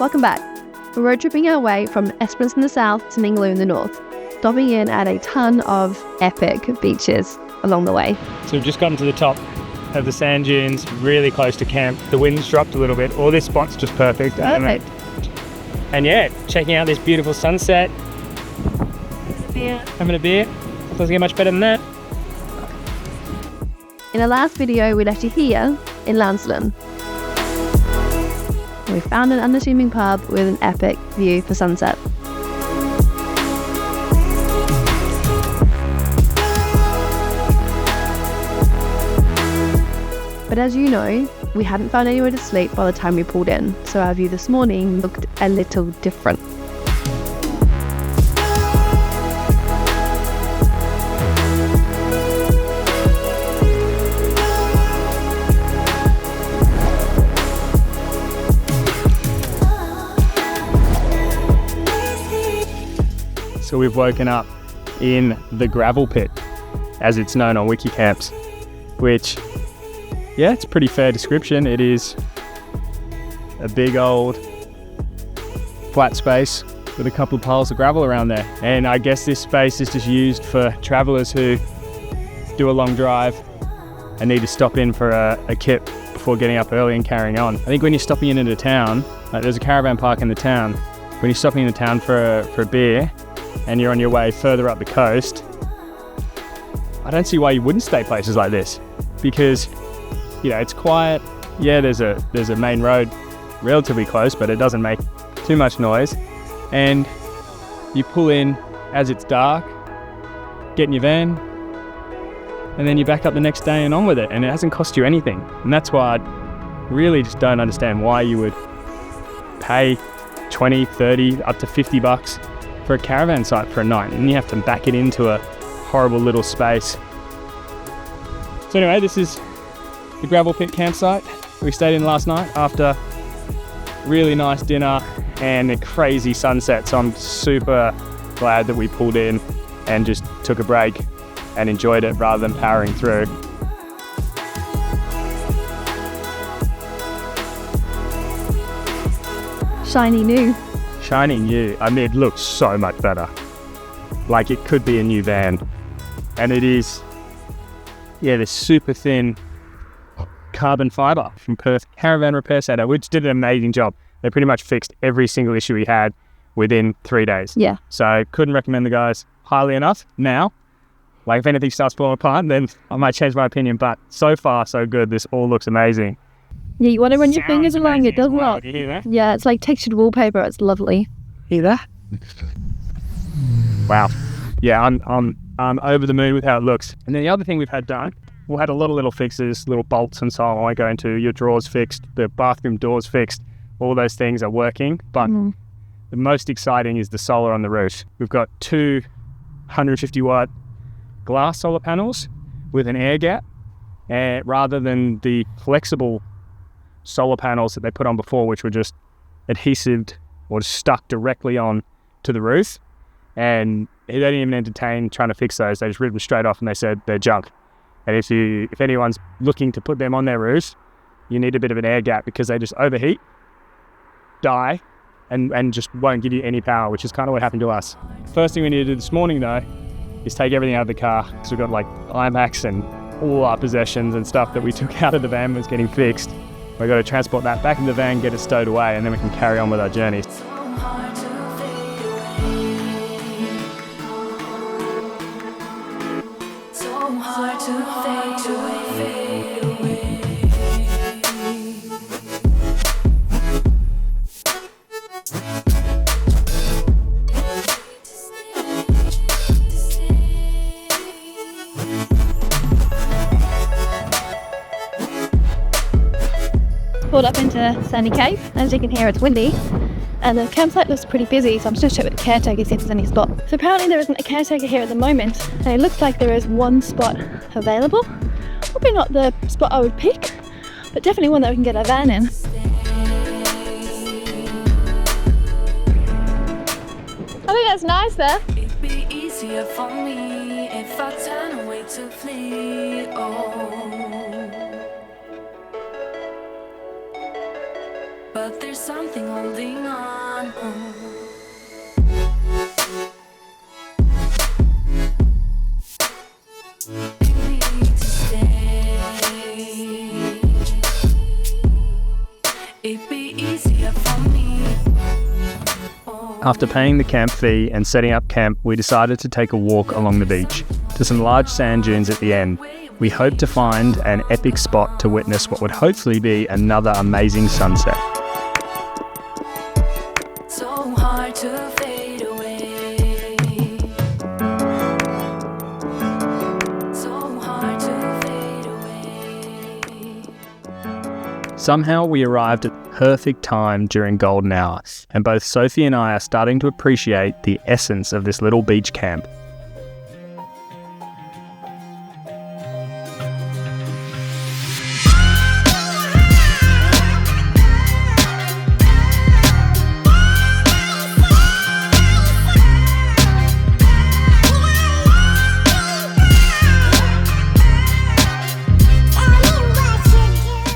Welcome back. We're road tripping our way from Esperance in the south to Ningaloo in the north, stopping in at a ton of epic beaches along the way. So we've just gotten to the top of the sand dunes, really close to camp. The wind's dropped a little bit. All this spot's just perfect. Perfect. And yeah, checking out this beautiful sunset. Having a beer. Doesn't get much better than that. In our last video, we left you here in Lancelin. We found an unassuming pub with an epic view for sunset. But as you know, we hadn't found anywhere to sleep by the time we pulled in, so our view this morning looked a little different. So we've woken up in the gravel pit, as it's known on Wikicamps, which, yeah, it's a pretty fair description. It is a big old flat space with a couple of piles of gravel around there. And I guess this space is just used for travelers who do a long drive and need to stop in for a kip before getting up early and carrying on. I think when you're stopping into town, like there's a caravan park in the town, when you're stopping into town for a beer, and you're on your way further up the coast, I don't see why you wouldn't stay places like this, because you know it's quiet. Yeah, there's a main road relatively close, but it doesn't make too much noise, and you pull in as it's dark, get in your van, and then you back up the next day and on with it, and it hasn't cost you anything. And that's why I really just don't understand why you would pay 20, 30, up to $50 for a caravan site for a night, and you have to back it into a horrible little space. So anyway, this is the gravel pit campsite we stayed in last night after really nice dinner and a crazy sunset. So I'm super glad that we pulled in and just took a break and enjoyed it rather than powering through. Shiny new. Shiny new. I mean, it looks so much better. Like it could be a new van. And it is, yeah, this super thin carbon fiber from Perth Caravan Repair Centre, which did an amazing job. They pretty much fixed every single issue we had within 3 days. Yeah. So couldn't recommend the guys highly enough. Now, like if anything starts falling apart, then I might change my opinion. But so far, so good. This all looks amazing. Yeah, you want to run your fingers along it, doesn't well. it? You hear that? Yeah, it's like textured wallpaper. It's lovely. Hear that? Wow. Yeah, I'm over the moon with how it looks. And then the other thing we've had done, we had a lot of little fixes, little bolts and so on. I won't go into. Your drawers fixed, the bathroom doors fixed. All those things are working. But the most exciting is the solar on the roof. We've got 2 150 watt glass solar panels with an air gap, rather than the flexible solar panels that they put on before, which were just adhesive or stuck directly on to the roof. And they didn't even entertain trying to fix those. They just ripped them straight off and they said they're junk. And if anyone's looking to put them on their roofs, you need a bit of an air gap because they just overheat, die, and just won't give you any power, which is kind of what happened to us. First thing we need to do this morning though is take everything out of the car. So we've got like iMacs and all our possessions and stuff that we took out of the van was getting fixed. We've got to transport that back in the van, get it stowed away, and then we can carry on with our journey. Pulled up into Sandy Cave. As you can hear, it's windy, and the campsite looks pretty busy, so I'm just going to check with the caretaker, see if there's any spot. So apparently there isn't a caretaker here at the moment, and it looks like there is one spot available. Probably not the spot I would pick, but definitely one that we can get our van in. I think that's nice there. It'd be easier for me if I turn away to flee. But but there's something holding on. You need to stay. It'd be easier for me. After paying the camp fee and setting up camp, we decided to take a walk along the beach to some large sand dunes at the end. We hope to find an epic spot to witness what would hopefully be another amazing sunset. So hard to fade away. So hard to fade away. Somehow we arrived at the perfect time during golden hour, and both Sophie and I are starting to appreciate the essence of this little beach camp.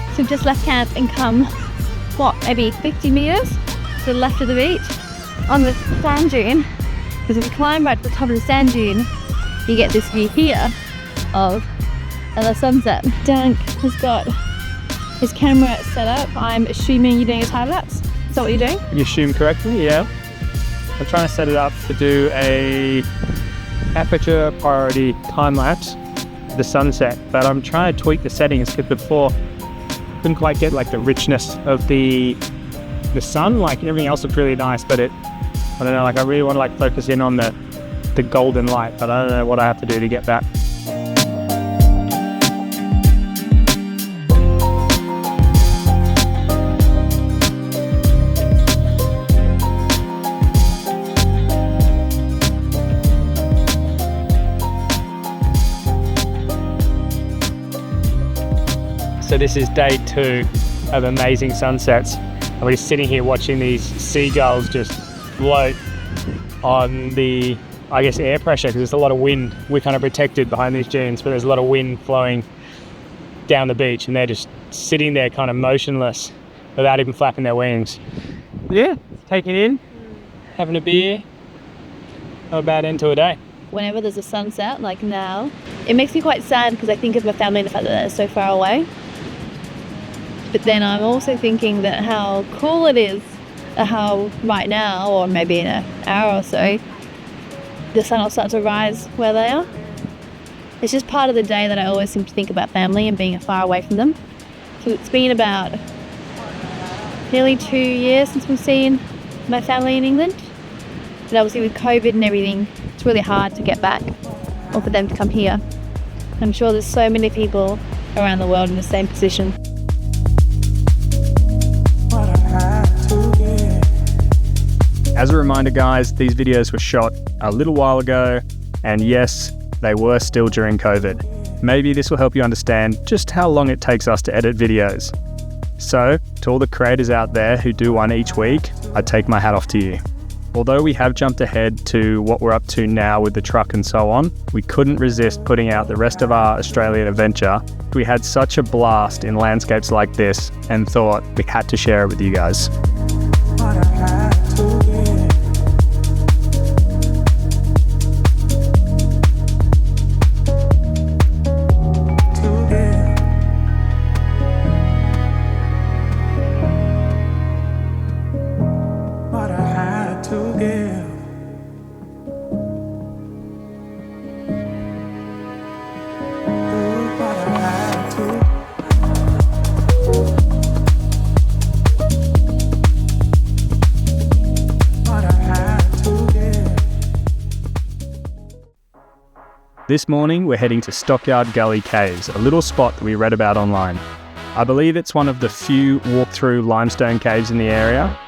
So we've just left camp and come, maybe 50 meters to the left of the beach on the sand dune. Because if you climb right to the top of the sand dune, you get this view here of the sunset. Dank has got his camera set up. I'm assuming you're doing a time lapse. Is that what you're doing? You assume correctly, yeah. I'm trying to set it up to do a aperture priority time lapse of the sunset, but I'm trying to tweak the settings because before couldn't quite get like the richness of the sun. Like everything else looked really nice, but I don't know, like I really want to like focus in on the golden light, but I don't know what I have to do to get that. So this is day 2 of amazing sunsets, and we're sitting here watching these seagulls just float on the, I guess, air pressure, because there's a lot of wind. We're kind of protected behind these dunes, but there's a lot of wind flowing down the beach, and they're just sitting there kind of motionless without even flapping their wings. Yeah, taking in, having a beer, not a bad end to a day. Whenever there's a sunset, like now, it makes me quite sad because I think of my family and the fact that they're so far away. But then I'm also thinking that how cool it is, how right now, or maybe in an hour or so, the sun will start to rise where they are. It's just part of the day that I always seem to think about family and being far away from them. So it's been about nearly 2 years since we've seen my family in England. But obviously with COVID and everything, it's really hard to get back or for them to come here. I'm sure there's so many people around the world in the same position. As a reminder, guys, these videos were shot a little while ago, and yes, they were still during COVID. Maybe this will help you understand just how long it takes us to edit videos. So, to all the creators out there who do one each week, I take my hat off to you. Although we have jumped ahead to what we're up to now with the truck and so on, we couldn't resist putting out the rest of our Australian adventure. We had such a blast in landscapes like this and thought we had to share it with you guys. This morning we're heading to Stockyard Gully Caves, a little spot that we read about online. I believe it's one of the few walk-through limestone caves in the area.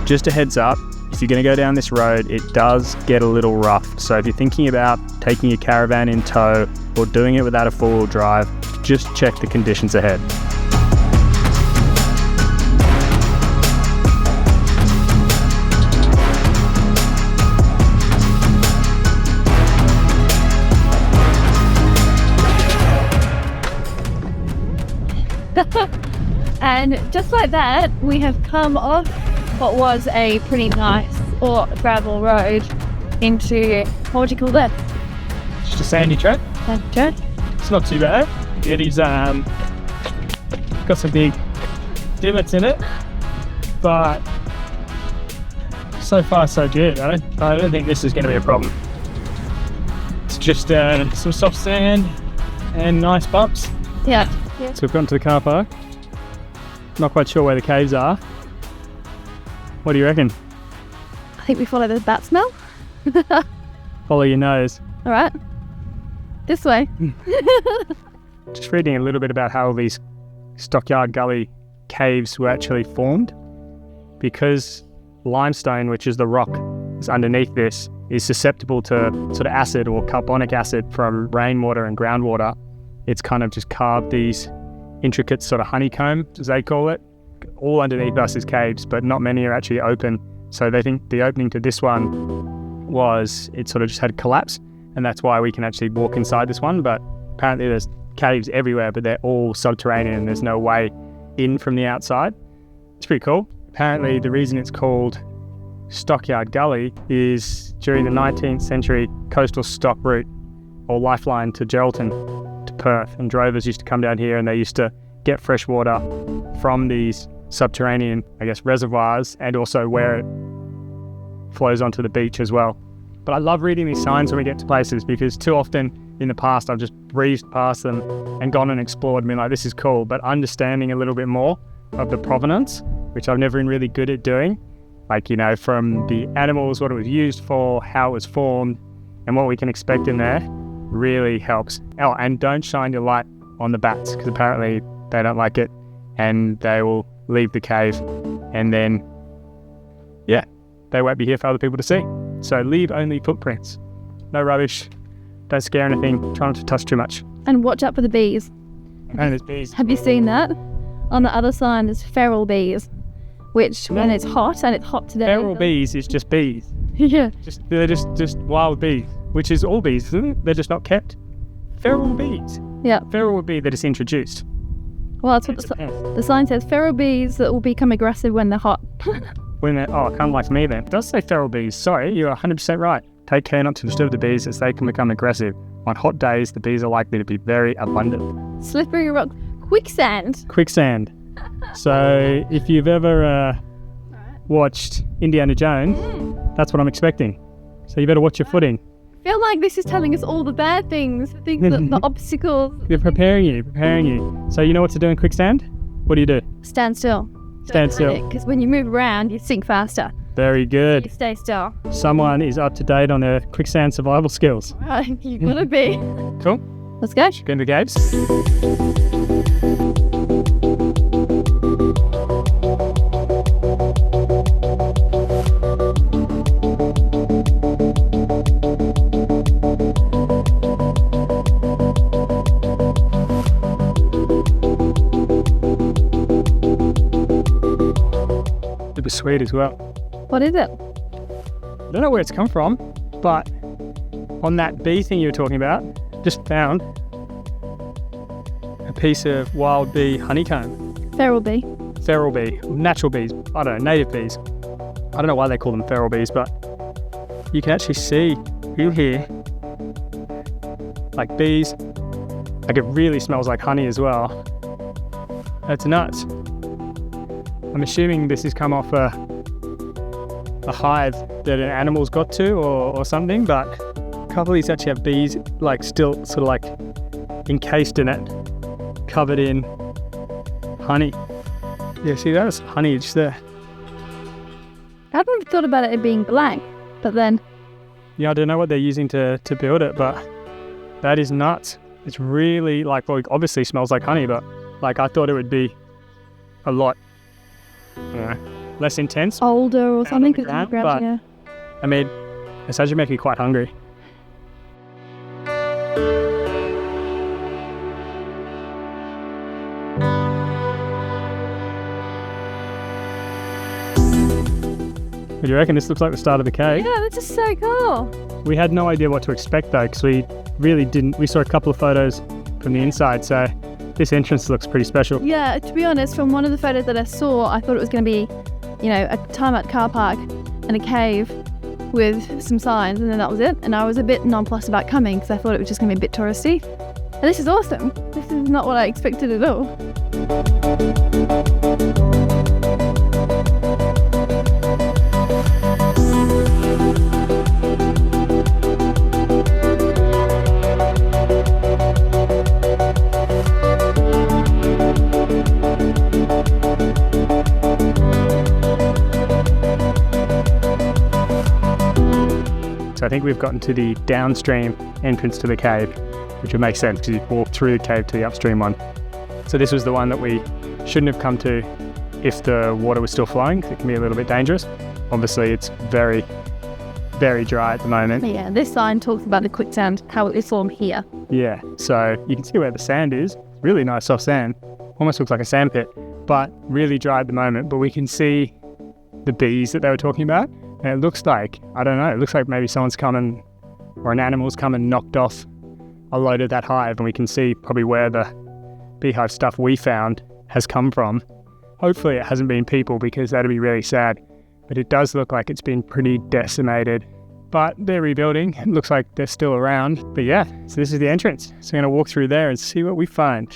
Just a heads up, if you're going to go down this road, it does get a little rough. So if you're thinking about taking your caravan in tow or doing it without a four-wheel drive, just check the conditions ahead. And just like that, we have come off what was a pretty nice gravel road into, what would you call that? Just a sandy track. Sandy track. It's not too bad. It is got some big divots in it, but so far so good. I don't think this is going to be a problem. It's just some soft sand and nice bumps. Yeah. So we've gone to the car park. Not quite sure where the caves are. What do you reckon? I think we follow the bat smell. Follow your nose. All right. This way. Just reading a little bit about how these Stockyard Gully Caves were actually formed. Because limestone, which is the rock that's underneath this, is susceptible to sort of acid or carbonic acid from rainwater and groundwater. It's kind of just carved these intricate sort of honeycomb, as they call it. All underneath us is caves, but not many are actually open. So they think the opening to this one was, it sort of just had collapse, and that's why we can actually walk inside this one. But apparently there's caves everywhere, but they're all subterranean and there's no way in from the outside. It's pretty cool. Apparently the reason it's called Stockyard Gully is during the 19th century coastal stock route or lifeline to Geraldton, to Perth, and drovers used to come down here and they used to get fresh water from these subterranean, I guess, reservoirs, and also where it flows onto the beach as well. But I love reading these signs when we get to places, because too often in the past I've just breezed past them and gone and explored and been like, this is cool, but understanding a little bit more of the provenance, which I've never been really good at doing, like, you know, from the animals, what it was used for, how it was formed, and what we can expect in there, really helps. Oh, and don't shine your light on the bats, because apparently they don't like it and they will leave the cave, and then, yeah, they won't be here for other people to see. So leave only footprints. No rubbish. Don't scare anything. Try not to touch too much. And watch out for the bees. And there's bees. Have you seen that? On the other side there's feral bees, which when it's hot, and it's hot today. Feral bees is just bees. Yeah. They're just wild bees, which is all bees, isn't it? They're just not kept. Feral bees. Yeah. Feral would be that it's introduced. Well, that's what the sign says. Feral bees that will become aggressive when they're hot. When they're, kind of like me then. It does say feral bees. Sorry, you're 100% right. Take care not to disturb the bees, as they can become aggressive. On hot days, the bees are likely to be very abundant. Slippery rock. Quicksand. Quicksand. So if you've ever watched Indiana Jones, that's what I'm expecting. So you better watch your footing. I feel like this is telling us all the bad things, the obstacles. They're preparing you. So you know what to do in quicksand? What do you do? Stand still. Stand still. Because when you move around, you sink faster. Very good. You stay still. Someone is up to date on their quicksand survival skills. Right, you gotta be. Cool. Let's go. Go into the caves. Super sweet as well. What is it? I don't know where it's come from, but on that bee thing you were talking about, just found a piece of wild bee honeycomb. Feral bee. Feral bee, natural bees, I don't know, native bees. I don't know why they call them feral bees, but you can actually see in here, like bees, like it really smells like honey as well. It's nuts. I'm assuming this has come off a hive that an animal's got to or something, but a couple of these actually have bees like still sort of like encased in it, covered in honey. Yeah, see that's honey just there. I hadn't thought about it being black, but then... Yeah, I don't know what they're using to build it, but that is nuts. It's really like, well, it obviously smells like honey, but like I thought it would be a lot, you know, less intense. Older or on something. the 'Cause it's ground, but- yeah. I mean, it's actually making me quite hungry. What do you reckon? This looks like the start of the cave. Yeah, this is so cool. We had no idea what to expect though, because we really didn't. We saw a couple of photos from the inside, so this entrance looks pretty special. Yeah, to be honest, from one of the photos that I saw, I thought it was going to be, you know, a time-out car park and a cave with some signs, and then that was it. And I was a bit nonplussed about coming because I thought it was just going to be a bit touristy. And this is awesome. This is not what I expected at all. So I think we've gotten to the downstream entrance to the cave, which would make sense because you walk through the cave to the upstream one. So this was the one that we shouldn't have come to if the water was still flowing. It can be a little bit dangerous. Obviously it's very, very dry at the moment. Yeah, this sign talks about the quicksand, how it's formed here. Yeah, so you can see where the sand is. Really nice soft sand. Almost looks like a sand pit, but really dry at the moment. But we can see the bees that they were talking about. And it looks like, I don't know, it looks like maybe someone's come and, or an animal's come and knocked off a load of that hive, and we can see probably where the beehive stuff we found has come from. Hopefully it hasn't been people, because that'd be really sad. But it does look like it's been pretty decimated. But they're rebuilding. It looks like they're still around. But yeah, so this is the entrance. So we're going to walk through there and see what we find.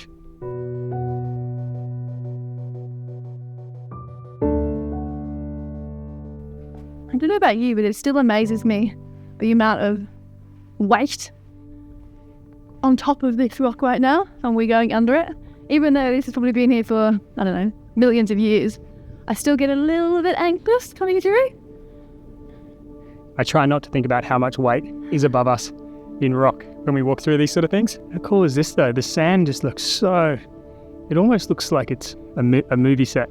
I don't know about you, but it still amazes me the amount of weight on top of this rock right now, and we're going under it. Even though this has probably been here for, I don't know, millions of years, I still get a little bit anxious coming through. I try not to think about how much weight is above us in rock when we walk through these sort of things. How cool is this though? The sand just looks so... It almost looks like it's a movie set.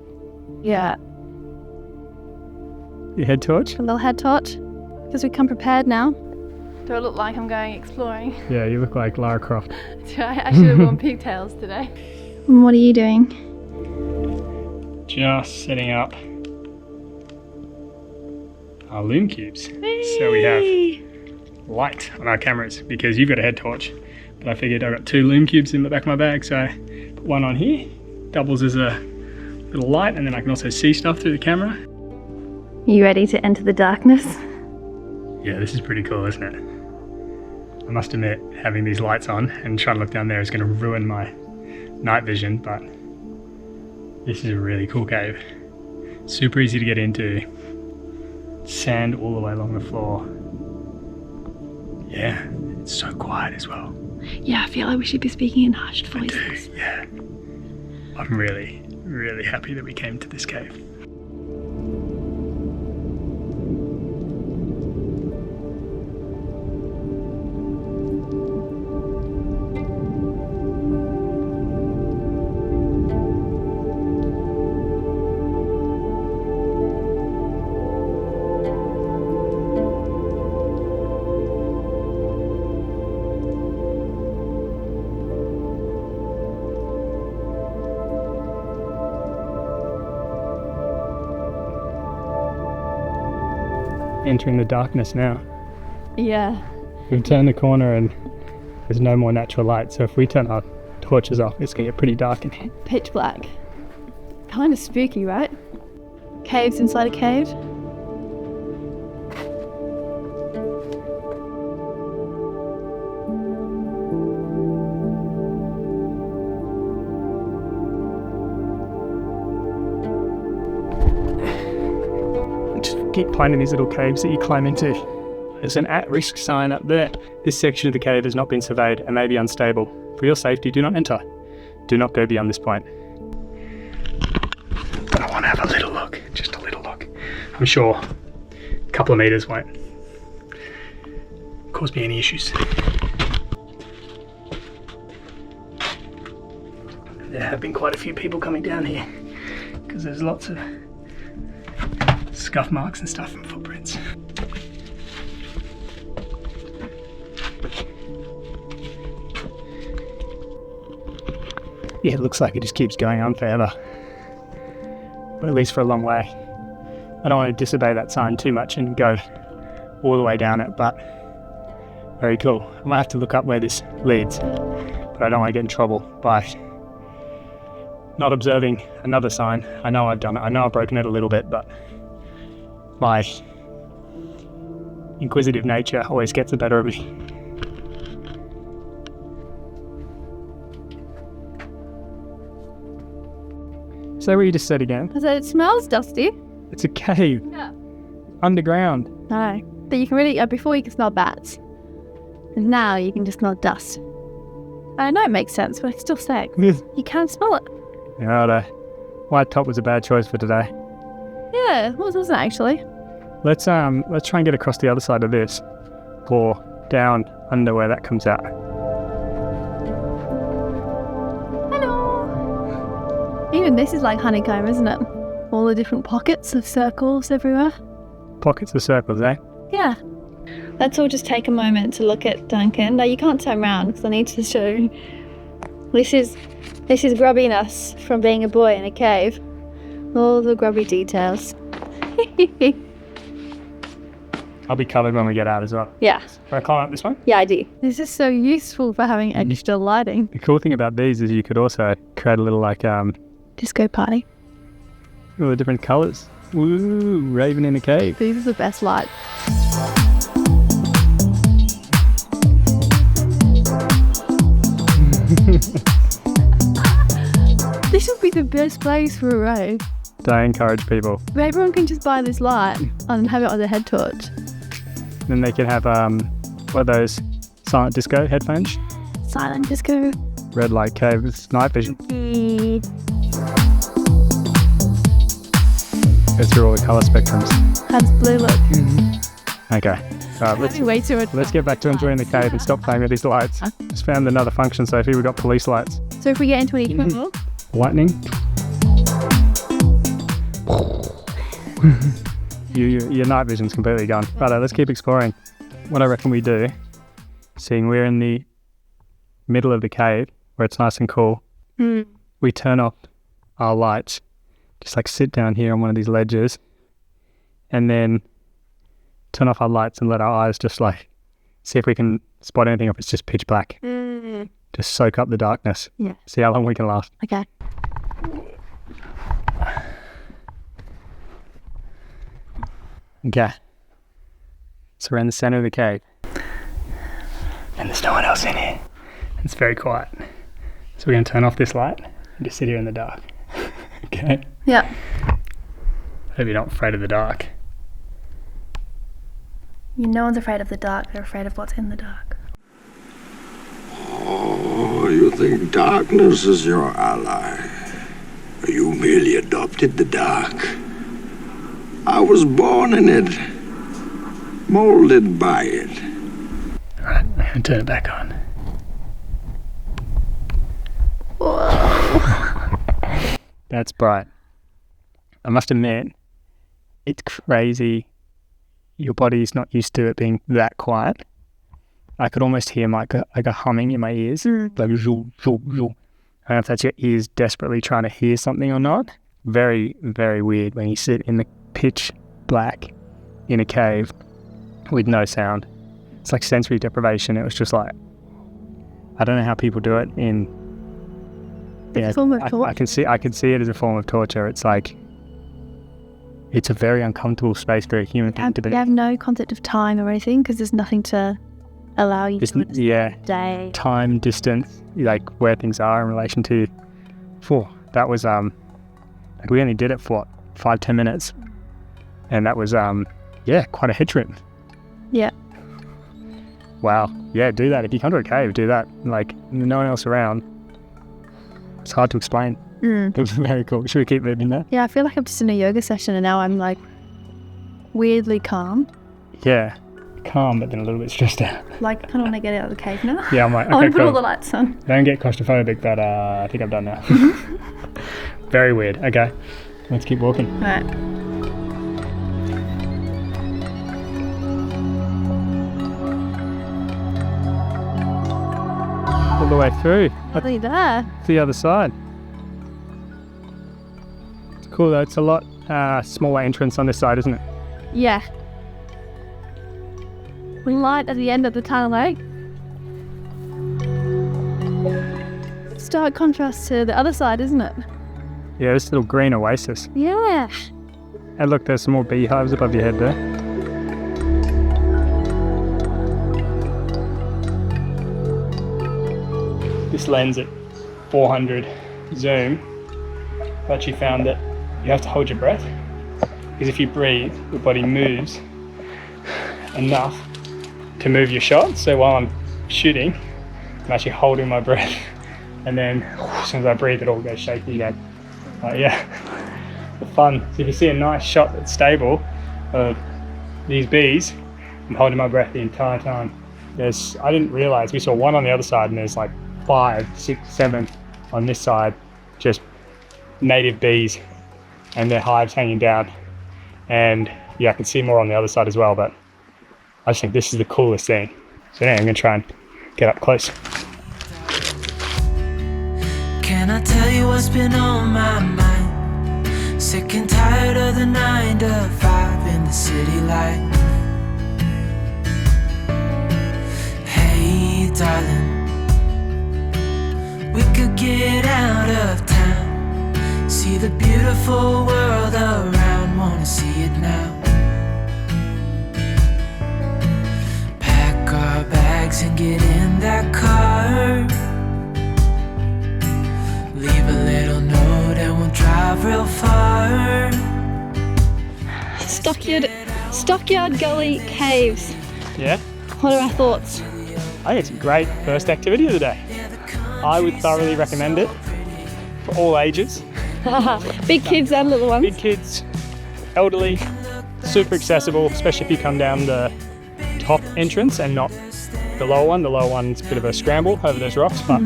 Yeah, Your head torch? a little head torch, because we come prepared now. Do I look like I'm going exploring? Yeah, you look like Lara Croft. I should have worn pigtails today. What are you doing? Just setting up our loom cubes. So we have light on our cameras, because you've got a head torch. But I figured I've got 2 loom cubes in the back of my bag, so I put one on here, doubles as a little light, and then I can also see stuff through the camera. You ready to enter the darkness? Yeah, this is pretty cool, isn't it? I must admit, having these lights on and trying to look down there is going to ruin my night vision, but this is a really cool cave. Super easy to get into. Sand all the way along the floor. Yeah, it's so quiet as well. Yeah, I feel like we should be speaking in hushed I voices. do, yeah. I'm really, really happy that we came to this cave. Entering the darkness now. Yeah. We've turned the corner and there's no more natural light, so if we turn our torches off, it's gonna get pretty dark in here. Pitch black. Kind of spooky, right? Caves inside a cave. Just keep finding these little caves that you climb into. There's an at-risk sign up there. This section of the cave has not been surveyed and may be unstable. For your safety, do not enter. Do not go beyond this point. But I want to have a little look, just a little look. I'm sure a couple of meters won't cause me any issues. There have been quite a few people coming down here because there's lots of scuff marks and stuff and footprints. Yeah, it looks like it just keeps going on forever. But at least for a long way. I don't want to disobey that sign too much and go all the way down it, but very cool. I might have to look up where this leads, but I don't want to get in trouble by not observing another sign. I know I've done it. I know I've broken it a little bit, but my inquisitive nature always gets the better of me. So where you just said again? I said it smells dusty. It's a cave. Yeah. Underground. No. But you can really, before you could smell bats. And now you can just smell dust. I know it makes sense, but I still say you can smell it. Yeah, the white top was a bad choice for today. Yeah, well, it wasn't actually. Let's try and get across the other side of this, or down under where that comes out. Hello. Even this is like honeycomb, isn't it? All the different pockets of circles everywhere. Pockets of circles, eh? Yeah. Let's all just take a moment to look at Duncan. No, you can't turn around because I need to show. This is grubbiness from being a boy in a cave. All the grubby details. I'll be covered when we get out as well. Yeah. Can I climb up this one? Yeah, I do. This is so useful for having extra lighting. The cool thing about these is you could also create a little like Disco party. all the different colours. Woo, raven in a cave. These are the best lights. This would be the best place for a rave. I encourage people. But everyone can just buy this light and have it on their head torch. Then they can have what are those silent disco headphones? Silent disco. Red light cave with night vision. Go through all the colour spectrums. Has blue look. Okay. Way too much. Let's get back to enjoying the cave and stop playing with these lights. Just found another function, Sophie. We've got police lights. So if we get into an equipment, Lightning. Your night vision's completely gone. Right, let's keep exploring. What I reckon we do, seeing we're in the middle of the cave where it's nice and cool, we turn off our lights, just like sit down here on one of these ledges, and then turn off our lights and let our eyes just like see if we can spot anything if it's just pitch black. Just soak up the darkness. Yeah. See how long we can last. okay. Okay. So we're in the center of the cave. And there's no one else in here. It's very quiet. So we're going to turn off this light and just sit here in the dark. Okay? Yeah. Hope you're not afraid of the dark. No one's afraid of the dark. They're afraid of what's in the dark. Oh, you think darkness is your ally? You merely adopted the dark. I was born in it, molded by it. Alright, I'm going to turn it back on. Whoa. That's bright. I must admit, it's crazy. Your body's not used to it being that quiet. I could almost hear like a humming in my ears. Like zoom, zoom, zoom. I don't know if that's your ears desperately trying to hear something or not. Very, very weird when you sit in the pitch black in a cave with no sound. It's like sensory deprivation. It was just like, I don't know how people do it in... It's a form of torture. I can see it as a form of torture. It's like, it's a very uncomfortable space for a human being to be. You have no concept of time or anything because there's nothing to allow you to day. Time, distance, like where things are in relation to. That was like we only did it for 5-10 minutes, and that was quite a head trip. Yeah. Wow. Yeah, do that if you come to a cave. Do that. Like no one else around. It's hard to explain. It was very cool. Should we keep moving there? Yeah, I feel like I'm just in a yoga session and now I'm like weirdly calm. Yeah. Calm, but then a little bit stressed out. Like, I kind of want to get out of the cave now. Yeah, I'm like, I want okay, to put all cool. the lights on. Don't get claustrophobic, but I think I'm done now. Very weird. Okay, let's keep walking. Right. the way through Are they there? to the other side. It's cool though. It's a lot smaller entrance on this side, isn't it? Yeah. Light at the end of the tunnel, eh? Stark contrast to the other side, isn't it? Yeah, this little green oasis. Yeah. And look, there's some more beehives above your head there. This lens at 400 zoom, I've actually found that you have to hold your breath, because if you breathe, your body moves enough to move your shot. So while I'm shooting, I'm actually holding my breath, and then as soon as I breathe, it all goes shaky again. Yeah, the fun. So if you see a nice shot that's stable of these bees, I'm holding my breath the entire time. I didn't realize, we saw one on the other side, and there's like 5, 6, 7 on this side, just native bees and their hives hanging down. And yeah, I can see more on the other side as well, but I just think this is the coolest thing. So yeah, I'm gonna try and get up close. Can I tell you what's been on my mind? Sick and tired of the 9 to 5 in the city light. Hey darling, we could get out of town, see the beautiful world around, wanna see it now. Pack our bags and get in that car, leave a little note and we'll drive real far. Stockyard Gully Caves. Yeah, What are our thoughts? I think it's a great first activity of the day. I would thoroughly recommend it for all ages. Big kids and little ones. Big kids, elderly, super accessible, especially if you come down the top entrance and not the lower one. The lower one's a bit of a scramble over those rocks, but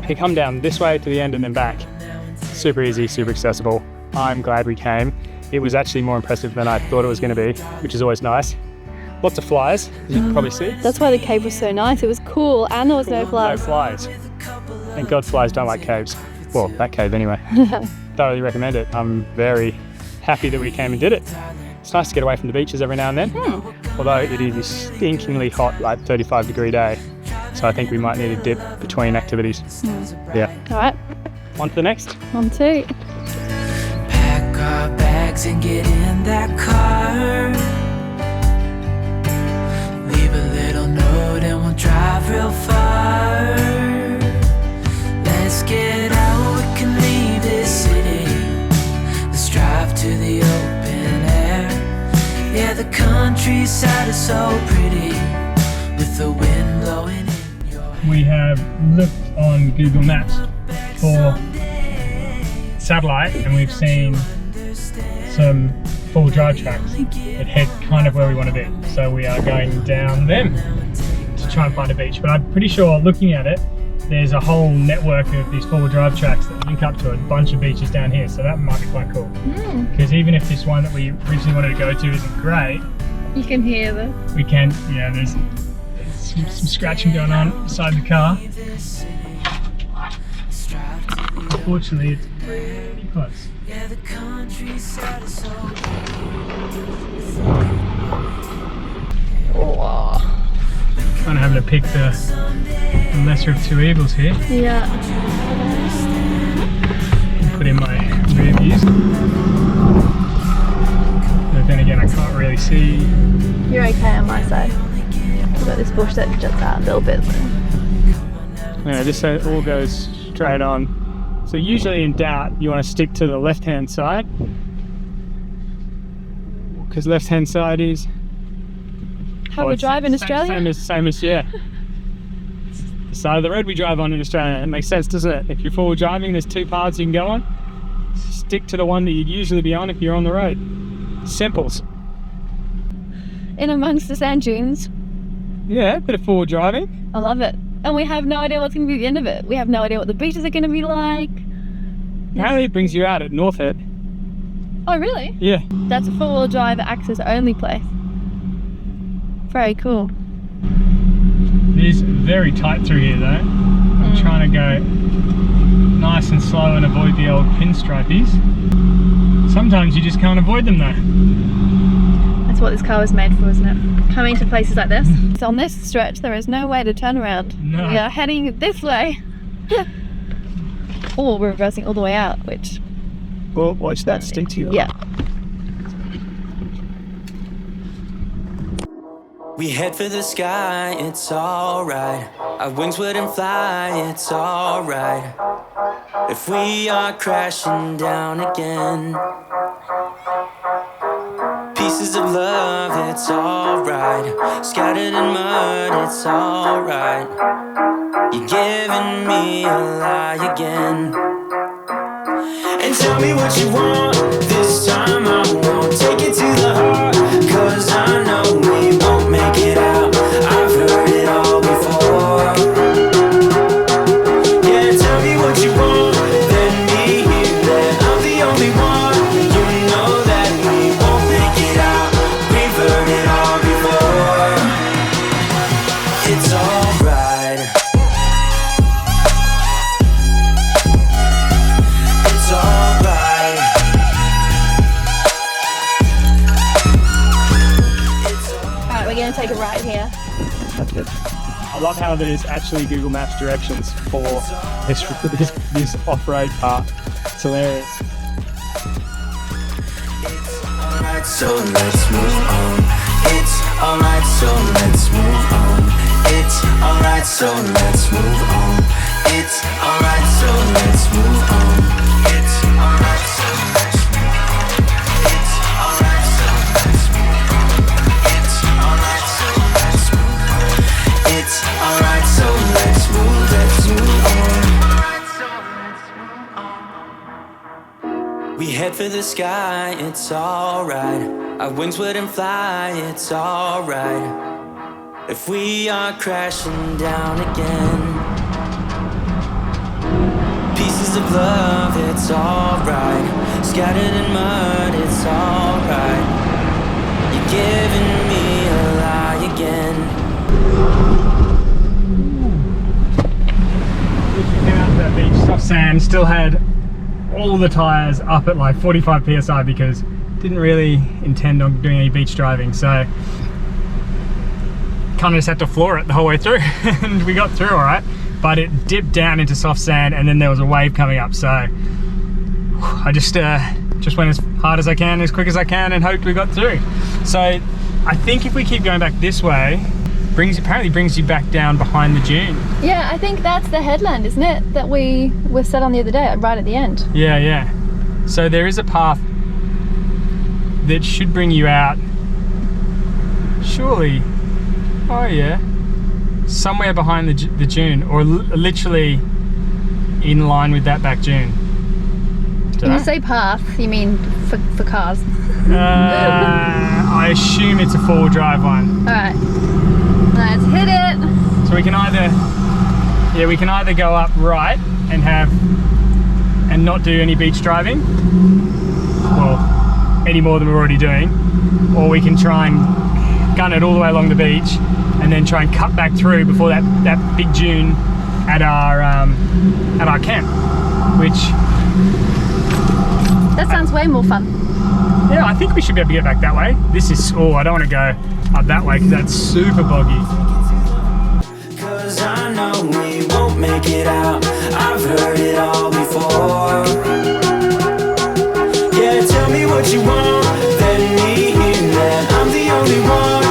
if you come down this way to the end and then back, super easy, super accessible. I'm glad we came. It was actually more impressive than I thought it was going to be, which is always nice. Lots of flies, as you can probably see. That's why the cave was so nice. It was cool and there was no flies. No flies. Thank God flies don't like caves. Well, that cave anyway. Thoroughly recommend it. I'm very happy that we came and did it. It's nice to get away from the beaches every now and then. Although it is a stinkingly hot, like 35-degree day. So I think we might need a dip between activities. Yeah. All right, On to the next. on to. Pack our bags and get in that car, leave a little note and we'll drive real far. Let's get out, we can leave this city, let's drive to the open air. Yeah, the countryside is so pretty, with the wind blowing in your hair. We have looked on Google Maps for satellite and we've seen some full drive tracks that head kind of where we want to be. So we are going down them to try and find a beach. But I'm pretty sure, looking at it, there's a whole network of these four-wheel drive tracks that link up to a bunch of beaches down here. So that might be quite cool. Because even if this one that we originally wanted to go to isn't great, You can hear the. we can, yeah, there's some scratching going on beside the car. Unfortunately, it's pretty close. Yeah, the countryside is so Kind of having to pick the lesser of two evils here. Yeah. Put in my rear views. But then again, I can't really see. You're okay on my side. We've got this bush that juts out a little bit. Anyway, this all goes straight on. So usually in doubt, you want to stick to the left-hand side, because left-hand side is How we drive in Australia? Same as yeah. The side of the road we drive on in Australia. It makes sense, doesn't it? If you're forward driving, there's two paths you can go on. Stick to the one that you'd usually be on if you're on the road. Simples. In amongst the sand dunes. Yeah, a bit of forward driving. I love it. And we have no idea what's going to be the end of it. We have no idea what the beaches are going to be like. Apparently it brings you out at North Head. Oh, really? Yeah. That's a four-wheel drive access only place. Very cool. It is very tight through here though. I'm trying to go nice and slow and avoid the old pinstripies. Sometimes you just can't avoid them though. That's what this car was made for, isn't it? Coming to places like this. So on this stretch, there is no way to turn around. No. We are heading this way. Or we're reversing all the way out, which... Oh, watch that stick to you. Yeah. We head for the sky, it's alright. Our wings wouldn't fly, it's alright. If we are crashing down again. Pieces of love, it's alright. Scattered in mud, it's alright. You're giving me a lie again. And tell me what you want. This time I won't take it to the heart. Cause I know we won't make it out. I've heard it all before. Yeah, tell me what you want. Let me hear that I'm the only one. You know that we won't make it out. We've heard it all before. It's alright. It's alright. Alright, we're going to take a ride here. That's good. I love how there's actually Google Maps directions for this off-road part. It's hilarious. Alright, so let's move on. It's alright, so let's move on. It's alright, so let's move on. It's alright, so let's move on. It's alright, so let's move on. It's alright, so let's move on. It's alright, so let's move on. It's alright, so let's move on. We head for the sky, it's alright. Our wings wouldn't fly, it's alright. If we are crashing down again. Pieces of love, it's alright. Scattered in mud, it's alright. You're giving me a lie again. Came out to that beach, soft sand, still had all the tyres up at like 45 psi because didn't really intend on doing any beach driving, so kind of just had to floor it the whole way through and we got through all right, but it dipped down into soft sand and then there was a wave coming up, so I just went as hard as I can, as quick as I can, and hoped we got through. So I think if we keep going back this way, apparently brings you back down behind the dune. Yeah, I think that's the headland, isn't it? That we were set on the other day, right at the end. Yeah, yeah. So there is a path that should bring you out, surely, oh yeah, somewhere behind the dune, or literally in line with that back dune. When you say path, you mean for cars? I assume it's a four-wheel drive one. Alright, let's hit it. So we can either go up right and not do any beach driving, well, any more than we're already doing, or we can try and gun it all the way along the beach and then try and cut back through before that big dune at our camp, which... That sounds way more fun. Yeah, I think we should be able to get back that way. This is, oh, I don't want to go up that way because that's super boggy. Cause I know we won't make it out. I've heard it all before. Yeah, tell me what you want. Let me hear that I'm the only one.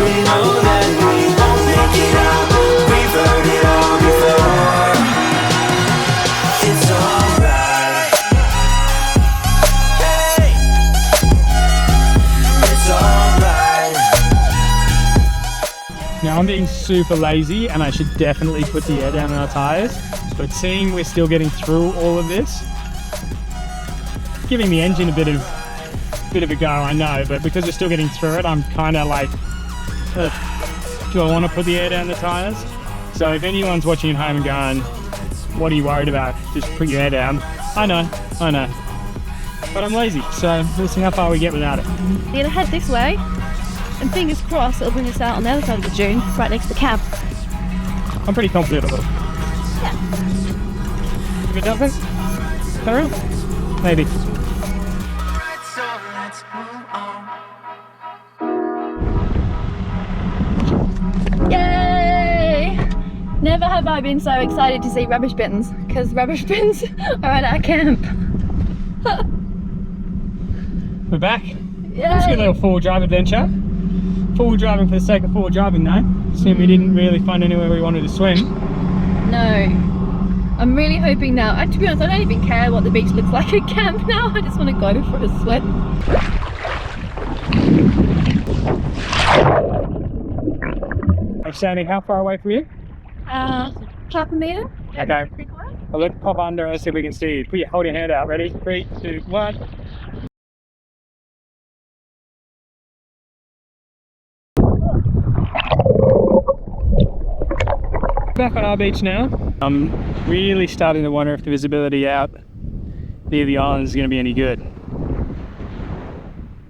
You know that we won't make it out. We've heard it all before. It's alright. Hey, it's alright. Now I'm being super lazy and I should definitely put the air down on our tyres, but seeing we're still getting through all of this, giving the engine a bit of a go, I know, but because we're still getting through it, I'm kind of like, do I want to put the air down the tyres? So if anyone's watching at home and going, what are you worried about? Just put your air down. I know. But I'm lazy, so we'll see how far we get without it. We're gonna head this way, and fingers crossed it'll bring us out on the other side of the dune, right next to the camp. I'm pretty confident of it. Yeah. Give it nothing? Thorough? Maybe. So let's move on. Yay! Never have I been so excited to see rubbish bins, because rubbish bins are at our camp. We're back. Yay! It's a good little four-wheel drive adventure. Four-wheel driving for the sake of four-wheel driving though. Seeing we didn't really find anywhere we wanted to swim. No. I'm really hoping now, and to be honest, I don't even care what the beach looks like at camp now. I just want to go for a swim. Hey Sandy, how far away from you? Half a metre. Okay. Well, let's pop under and see if we can see you. Hold your hand out. Ready? 3, 2, 1. Back on our beach now. I'm really starting to wonder if the visibility out near the island is going to be any good.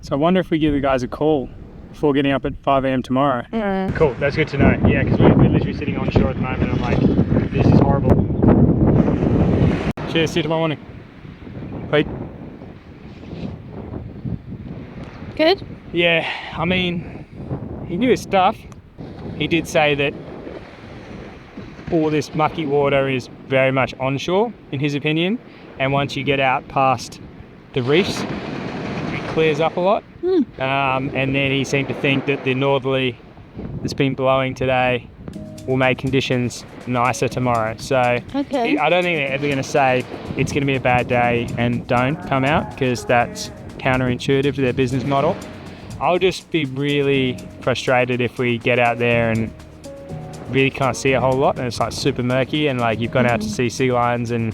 So I wonder if we give the guys a call before getting up at 5 AM tomorrow. Cool, that's good to know. Yeah, because we're literally sitting on shore at the moment. I'm like, this is horrible. Cheers, see you tomorrow morning. Pete? Good? Yeah, I mean, he knew his stuff. He did say that all this mucky water is very much onshore, in his opinion. And once you get out past the reefs, it clears up a lot. And then he seemed to think that the northerly that's been blowing today will make conditions nicer tomorrow. So Okay. I don't think they're ever going to say it's going to be a bad day and don't come out, because that's counterintuitive to their business model. I'll just be really frustrated if we get out there and really can't see a whole lot and it's like super murky, and like you've gone out to see sea lions and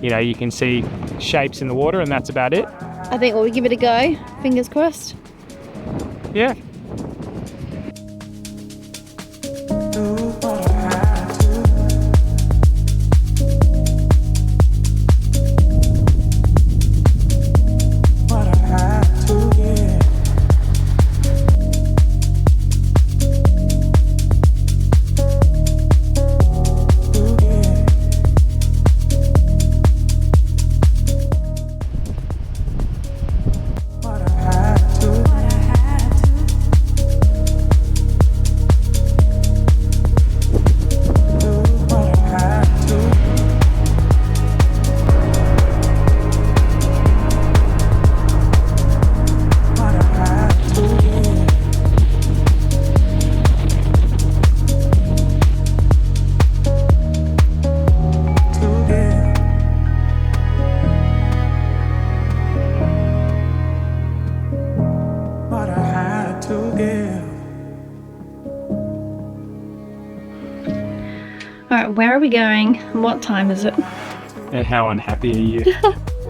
you know you can see shapes in the water and that's about it. I think we'll give it a go. Fingers crossed. Yeah. Alright, where are we going? And what time is it? And how unhappy are you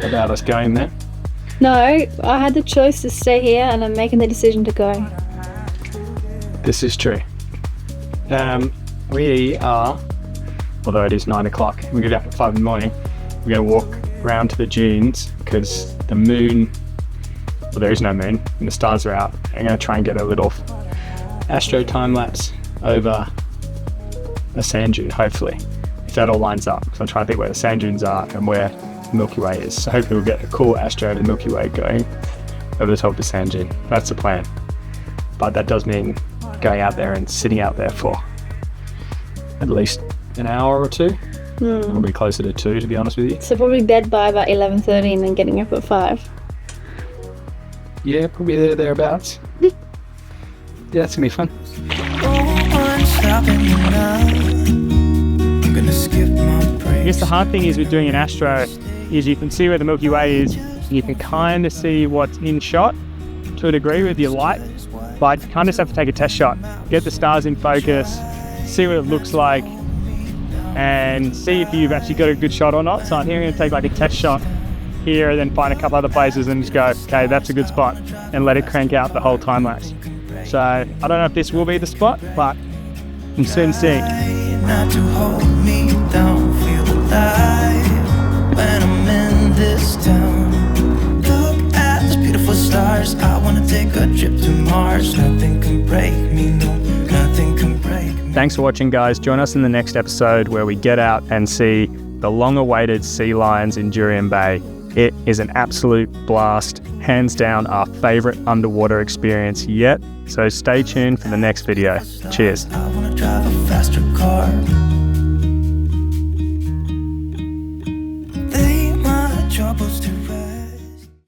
about us going there? No, I had the choice to stay here and I'm making the decision to go. This is true. We are, although it is 9 o'clock, we get up at 5 in the morning. We're going to walk around to the dunes because the moon, well, there is no moon and the stars are out. I'm going to try and get a little astro time lapse over a sand dune, hopefully, if that all lines up. So I'm trying to think where the sand dunes are and where the Milky Way is. So hopefully we'll get a cool astro of the Milky Way going over the top of the sand dune. That's the plan. But that does mean going out there and sitting out there for at least an hour or two. Probably closer to 2, to be honest with you. So probably bed by about 11:30 and then getting up at 5. Yeah, probably thereabouts. Yeah, it's gonna be fun. I'm gonna skip my break. I guess the hard thing is with doing an astro is you can see where the Milky Way is. You can kind of see what's in shot to a degree with your light, but you kind of just have to take a test shot, get the stars in focus, see what it looks like, and see if you've actually got a good shot or not. So I'm here going to take like a test shot here and then find a couple other places and just go, okay, that's a good spot, and let it crank out the whole time lapse. So I don't know if this will be the spot, but I'm soon seeing. Not to hold me down, feel alive when I'm in this town. Look at those beautiful stars. I wanna take a trip to Mars. Nothing can break me, no, nothing can break me. Thanks for watching, guys. Join us in the next episode where we get out and see the long-awaited sea lions in Jurien Bay. It is an absolute blast, hands down our favourite underwater experience yet, so stay tuned for the next video. Cheers. I wanna drive a faster car.